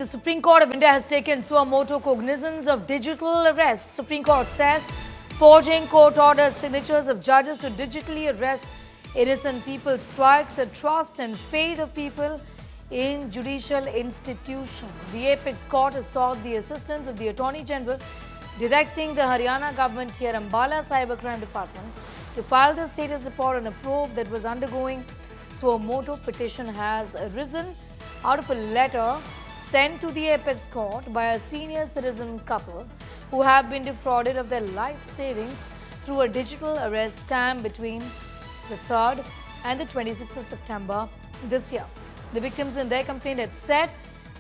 The Supreme Court of India has taken suo motu cognizance of digital arrests. Supreme Court says forging court orders, signatures of judges to digitally arrest innocent people strikes the trust and faith of people in judicial institutions. The apex court has sought the assistance of the Attorney General, directing the Haryana government here Ambala Cybercrime Department to file the status report on a probe that was undergoing suo motu. Petition has arisen out of a letter sent to the apex court by a senior citizen couple who have been defrauded of their life savings through a digital arrest scam between the 3rd and the 26th of September this year. The victims in their complaint had said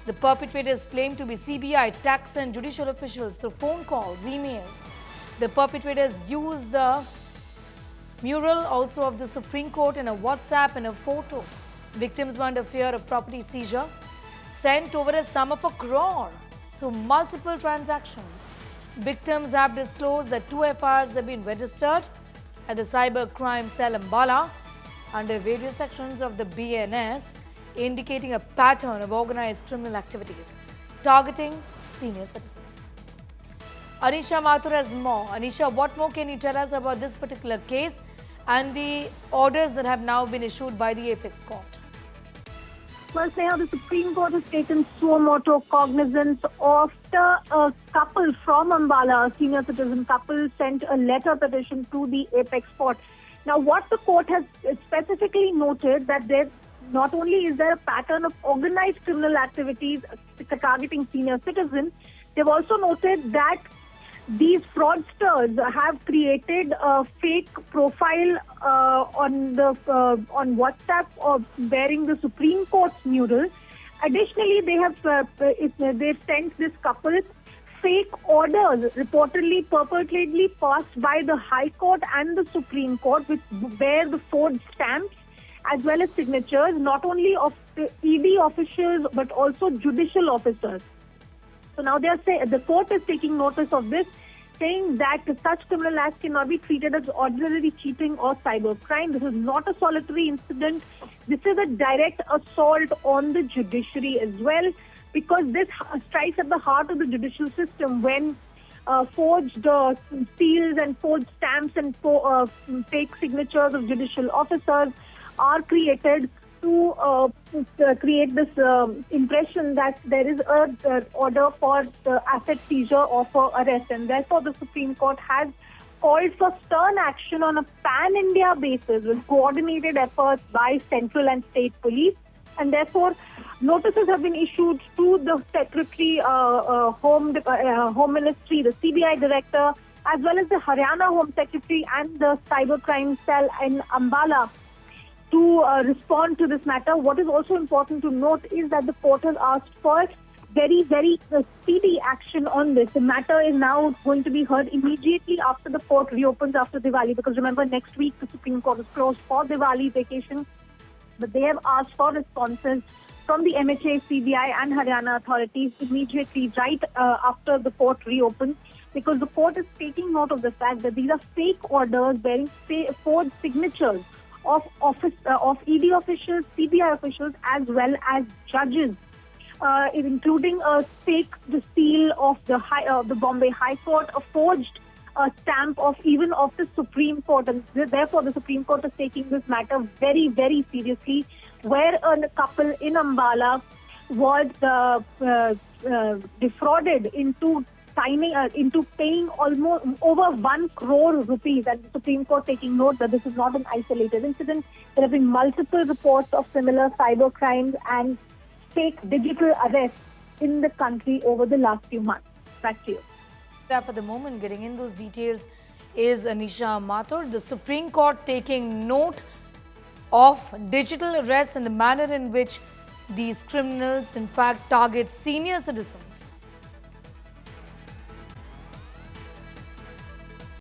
the perpetrators claimed to be CBI, tax and judicial officials through phone calls, emails. The perpetrators used the mural also of the Supreme Court in a WhatsApp and a photo. Victims were under fear of property seizure, sent over a sum of a crore through multiple transactions. Victims have disclosed that 2 FIRs have been registered at the Cybercrime cell Ambala under various sections of the BNS, indicating a pattern of organized criminal activities targeting senior citizens. Anisha Mathur has more. Anisha, what more can you tell us about this particular case and the orders that have now been issued by the apex court? Well, Sneha, the Supreme Court has taken suo motu cognizance after a couple from Ambala, a senior citizen couple, sent a letter petition to the apex court. Now, what the court has specifically noted that there not only is there a pattern of organized criminal activities targeting senior citizens, they've also noted that these fraudsters have created a fake profile on WhatsApp bearing the Supreme Court's mural. Additionally, they've sent this couple fake orders reportedly purportedly passed by the High Court and the Supreme Court, which bear the forged stamps as well as signatures, not only of the ED officials but also judicial officers. So now the court is taking notice of this, saying that such criminal acts cannot be treated as ordinary cheating or cybercrime. This is not a solitary incident. This is a direct assault on the judiciary as well, because this strikes at the heart of the judicial system when forged seals and forged stamps and fake signatures of judicial officers are created to create this impression that there is a order for the asset seizure or for arrest, and therefore the Supreme Court has called for stern action on a pan-India basis with coordinated efforts by central and state police, and therefore notices have been issued to the Secretary, Home Ministry, the CBI Director, as well as the Haryana Home Secretary and the Cybercrime cell in Ambala to respond to this matter. What is also important to note is that the court has asked for very, very speedy action on this. The matter is now going to be heard immediately after the court reopens after Diwali, because remember, next week the Supreme Court is closed for Diwali vacation. But they have asked for responses from the MHA, CBI and Haryana authorities immediately right after the court reopens, because the court is taking note of the fact that these are fake orders bearing forged signatures of ED officials, CBI officials, as well as judges, including a fake seal of the Bombay High Court, a forged stamp of the Supreme Court, and therefore the Supreme Court is taking this matter very, very seriously. Where a couple in Ambala was defrauded into paying almost over 1 crore rupees, and the Supreme Court taking note that this is not an isolated incident. There have been multiple reports of similar cyber crimes and fake digital arrests in the country over the last few months. Back to you. For the moment, getting in those details is Anisha Mathur. The Supreme Court taking note of digital arrests and the manner in which these criminals in fact target senior citizens.